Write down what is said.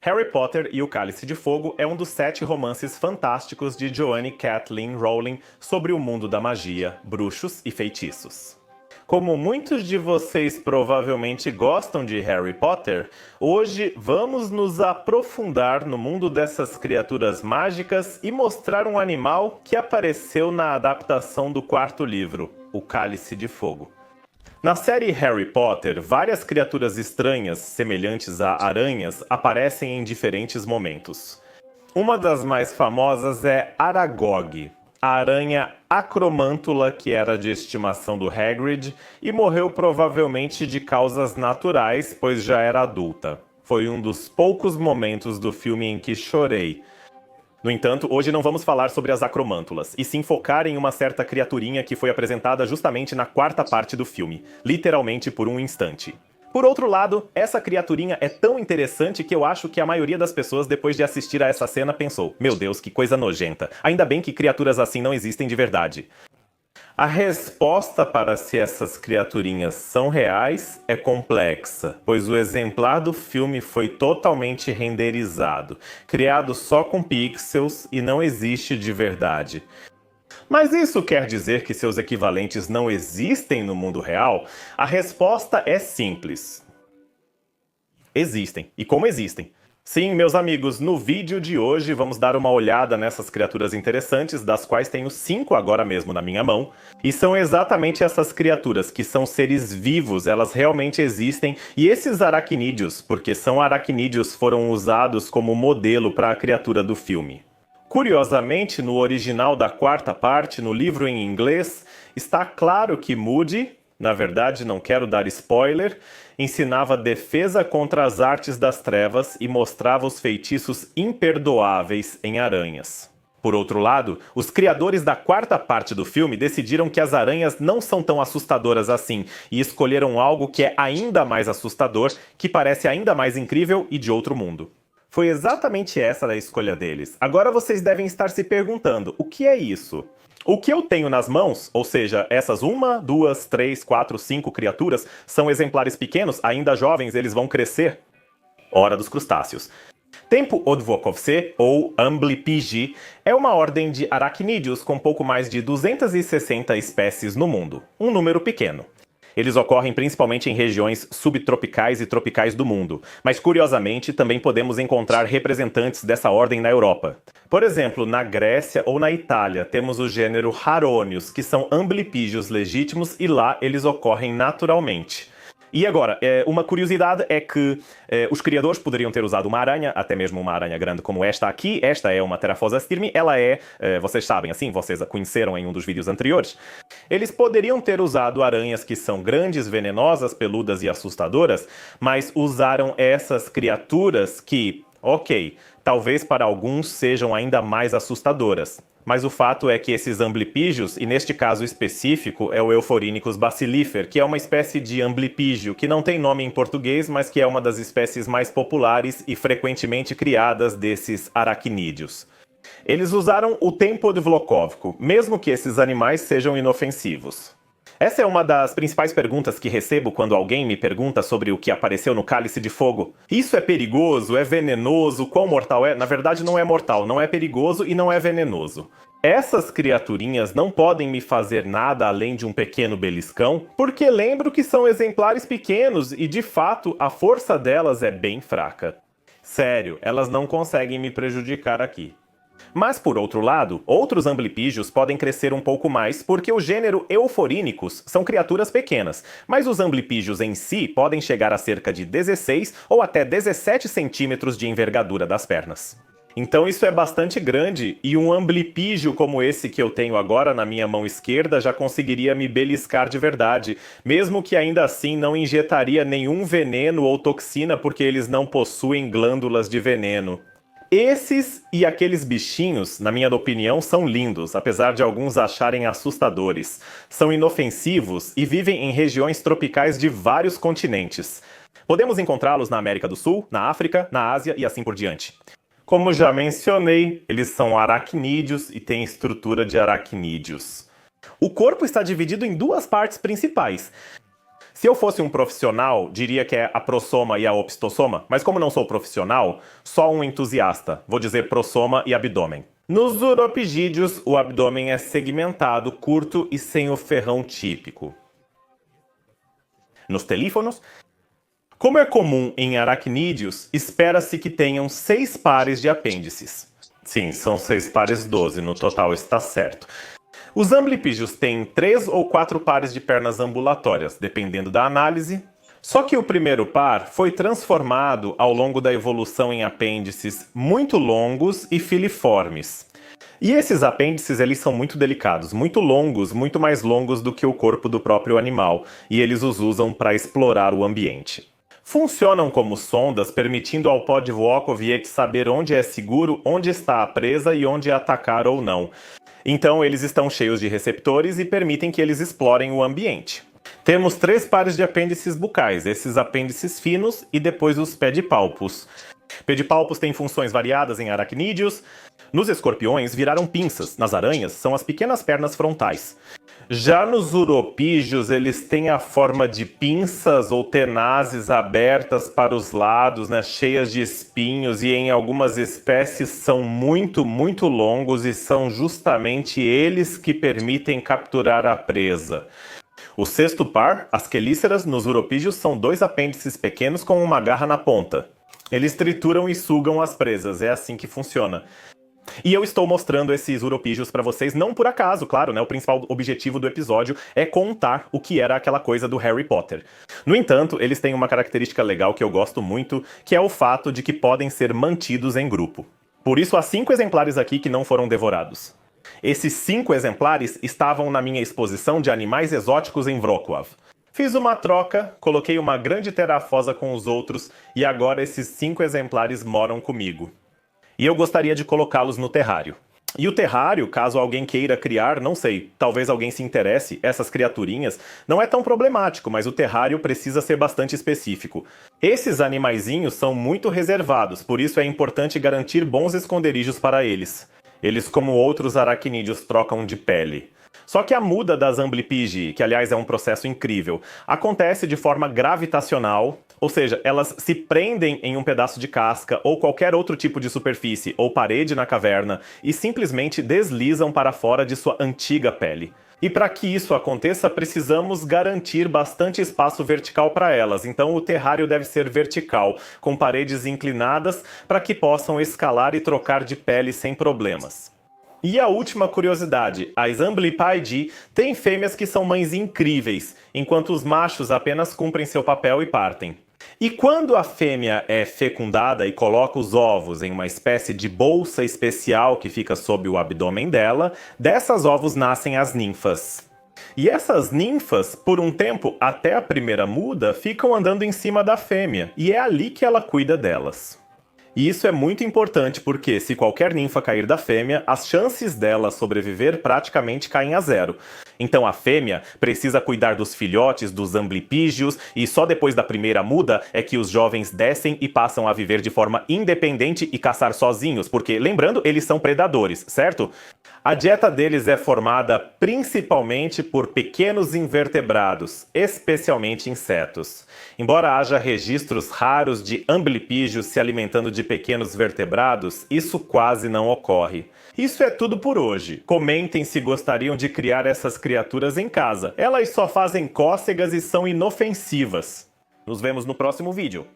Harry Potter e o Cálice de Fogo é um dos 7 romances fantásticos de Joanne Kathleen Rowling sobre o mundo da magia, bruxos e feitiços. Como muitos de vocês provavelmente gostam de Harry Potter, hoje vamos nos aprofundar no mundo dessas criaturas mágicas e mostrar um animal que apareceu na adaptação do 4º livro, O Cálice de Fogo. Na série Harry Potter, várias criaturas estranhas, semelhantes a aranhas, aparecem em diferentes momentos. Uma das mais famosas é Aragog, a aranha acromântula que era de estimação do Hagrid e morreu provavelmente de causas naturais, pois já era adulta. Foi um dos poucos momentos do filme em que chorei. No entanto, hoje não vamos falar sobre as acromântulas, e sim focar em uma certa criaturinha que foi apresentada justamente na 4ª parte do filme, literalmente por um instante. Por outro lado, essa criaturinha é tão interessante que eu acho que a maioria das pessoas, depois de assistir a essa cena, pensou: meu Deus, que coisa nojenta, ainda bem que criaturas assim não existem de verdade. A resposta para se essas criaturinhas são reais é complexa, pois o exemplar do filme foi totalmente renderizado, criado só com pixels e não existe de verdade. Mas isso quer dizer que seus equivalentes não existem no mundo real? A resposta é simples. Existem. E como existem? Sim, meus amigos, no vídeo de hoje vamos dar uma olhada nessas criaturas interessantes, das quais tenho 5 agora mesmo na minha mão. E são exatamente essas criaturas, que são seres vivos, elas realmente existem. E esses aracnídeos, porque são aracnídeos, foram usados como modelo para a criatura do filme. Curiosamente, no original da 4ª parte, no livro em inglês, está claro que Moody, na verdade não quero dar spoiler, ensinava defesa contra as artes das trevas e mostrava os feitiços imperdoáveis em aranhas. Por outro lado, os criadores da 4ª parte do filme decidiram que as aranhas não são tão assustadoras assim e escolheram algo que é ainda mais assustador, que parece ainda mais incrível e de outro mundo. Foi exatamente essa a escolha deles. Agora vocês devem estar se perguntando, o que é isso? O que eu tenho nas mãos, ou seja, essas 1, 2, 3, 4, 5 criaturas, são exemplares pequenos, ainda jovens, eles vão crescer. Hora dos crustáceos. Tempo Odvokovce, ou Amblypygi, é uma ordem de aracnídeos com pouco mais de 260 espécies no mundo. Um número pequeno. Eles ocorrem principalmente em regiões subtropicais e tropicais do mundo, mas curiosamente também podemos encontrar representantes dessa ordem na Europa. Por exemplo, na Grécia ou na Itália temos o gênero Harônios, que são amblypygios legítimos e lá eles ocorrem naturalmente. E agora, uma curiosidade é que os criadores poderiam ter usado uma aranha, até mesmo uma aranha grande como esta aqui. Esta é uma Terathosa styrmi, ela é, vocês sabem, assim, vocês a conheceram em um dos vídeos anteriores. Eles poderiam ter usado aranhas que são grandes, venenosas, peludas e assustadoras, mas usaram essas criaturas que, ok, talvez para alguns sejam ainda mais assustadoras. Mas o fato é que esses amblypygios, e neste caso específico é o Euphorhynchus basilifer, que é uma espécie de amblypygio que não tem nome em português, mas que é uma das espécies mais populares e frequentemente criadas desses aracnídeos. Eles usaram o tempo de Vlkovko, mesmo que esses animais sejam inofensivos. Essa é uma das principais perguntas que recebo quando alguém me pergunta sobre o que apareceu no Cálice de Fogo. Isso é perigoso? É venenoso? Quão mortal é? Na verdade não é mortal, não é perigoso e não é venenoso. Essas criaturinhas não podem me fazer nada além de um pequeno beliscão, porque lembro que são exemplares pequenos e de fato a força delas é bem fraca. Sério, elas não conseguem me prejudicar aqui. Mas, por outro lado, outros amblypygios podem crescer um pouco mais porque o gênero Euphorhynchus são criaturas pequenas, mas os amblypygios em si podem chegar a cerca de 16 ou até 17 centímetros de envergadura das pernas. Então isso é bastante grande e um amblypygio como esse que eu tenho agora na minha mão esquerda já conseguiria me beliscar de verdade, mesmo que ainda assim não injetaria nenhum veneno ou toxina porque eles não possuem glândulas de veneno. Esses e aqueles bichinhos, na minha opinião, são lindos, apesar de alguns acharem assustadores. São inofensivos e vivem em regiões tropicais de vários continentes. Podemos encontrá-los na América do Sul, na África, na Ásia e assim por diante. Como já mencionei, eles são aracnídeos e têm estrutura de aracnídeos. O corpo está dividido em 2 partes principais. Se eu fosse um profissional, diria que é a prossoma e a opistosoma, mas como não sou profissional, só um entusiasta, vou dizer prossoma e abdômen. Nos uropigídeos, o abdômen é segmentado, curto e sem o ferrão típico. Nos telífonos, como é comum em aracnídeos, espera-se que tenham 6 pares de apêndices. Sim, são 6 pares, 12, no total está certo. Os amblypígios têm 3 ou 4 pares de pernas ambulatórias, dependendo da análise. Só que o primeiro par foi transformado ao longo da evolução em apêndices muito longos e filiformes. E esses apêndices, eles são muito delicados, muito longos, muito mais longos do que o corpo do próprio animal, e eles os usam para explorar o ambiente. Funcionam como sondas, permitindo ao pó de Volkov saber onde é seguro, onde está a presa e onde atacar ou não. Então eles estão cheios de receptores e permitem que eles explorem o ambiente. Temos 3 pares de apêndices bucais, esses apêndices finos e depois os pedipalpos. Pedipalpos têm funções variadas em aracnídeos. Nos escorpiões viraram pinças, nas aranhas são as pequenas pernas frontais. Já nos uropígios, eles têm a forma de pinças ou tenazes abertas para os lados, né, cheias de espinhos, e em algumas espécies são muito longos e são justamente eles que permitem capturar a presa. O sexto par, as quelíceras, nos uropígios são 2 apêndices pequenos com uma garra na ponta. Eles trituram e sugam as presas, é assim que funciona. E eu estou mostrando esses uropígios para vocês, não por acaso, claro, né? O principal objetivo do episódio é contar o que era aquela coisa do Harry Potter. No entanto, eles têm uma característica legal que eu gosto muito, que é o fato de que podem ser mantidos em grupo. Por isso há 5 exemplares aqui que não foram devorados. Esses 5 exemplares estavam na minha exposição de animais exóticos em Wrocław. Fiz uma troca, coloquei uma grande terafosa com os outros e agora esses 5 exemplares moram comigo. E eu gostaria de colocá-los no terrário. E o terrário, caso alguém queira criar, não sei, talvez alguém se interesse, essas criaturinhas, não é tão problemático, mas o terrário precisa ser bastante específico. Esses animaizinhos são muito reservados, por isso é importante garantir bons esconderijos para eles. Eles, como outros aracnídeos, trocam de pele. Só que a muda das amblypygi, que aliás é um processo incrível, acontece de forma gravitacional, ou seja, elas se prendem em um pedaço de casca ou qualquer outro tipo de superfície ou parede na caverna e simplesmente deslizam para fora de sua antiga pele. E para que isso aconteça, precisamos garantir bastante espaço vertical para elas, então o terrário deve ser vertical, com paredes inclinadas para que possam escalar e trocar de pele sem problemas. E a última curiosidade, as Amblypygi têm fêmeas que são mães incríveis, enquanto os machos apenas cumprem seu papel e partem. E quando a fêmea é fecundada e coloca os ovos em uma espécie de bolsa especial que fica sob o abdômen dela, dessas ovos nascem as ninfas. E essas ninfas, por um tempo, até a primeira muda, ficam andando em cima da fêmea, e é ali que ela cuida delas. E isso é muito importante porque, se qualquer ninfa cair da fêmea, as chances dela sobreviver praticamente caem a 0. Então a fêmea precisa cuidar dos filhotes, dos amblypygios, e só depois da primeira muda é que os jovens descem e passam a viver de forma independente e caçar sozinhos, porque, lembrando, eles são predadores, certo? A dieta deles é formada principalmente por pequenos invertebrados, especialmente insetos. Embora haja registros raros de amblypygios se alimentando de pequenos vertebrados, isso quase não ocorre. Isso é tudo por hoje. Comentem se gostariam de criar essas criaturas em casa. Elas só fazem cócegas e são inofensivas. Nos vemos no próximo vídeo.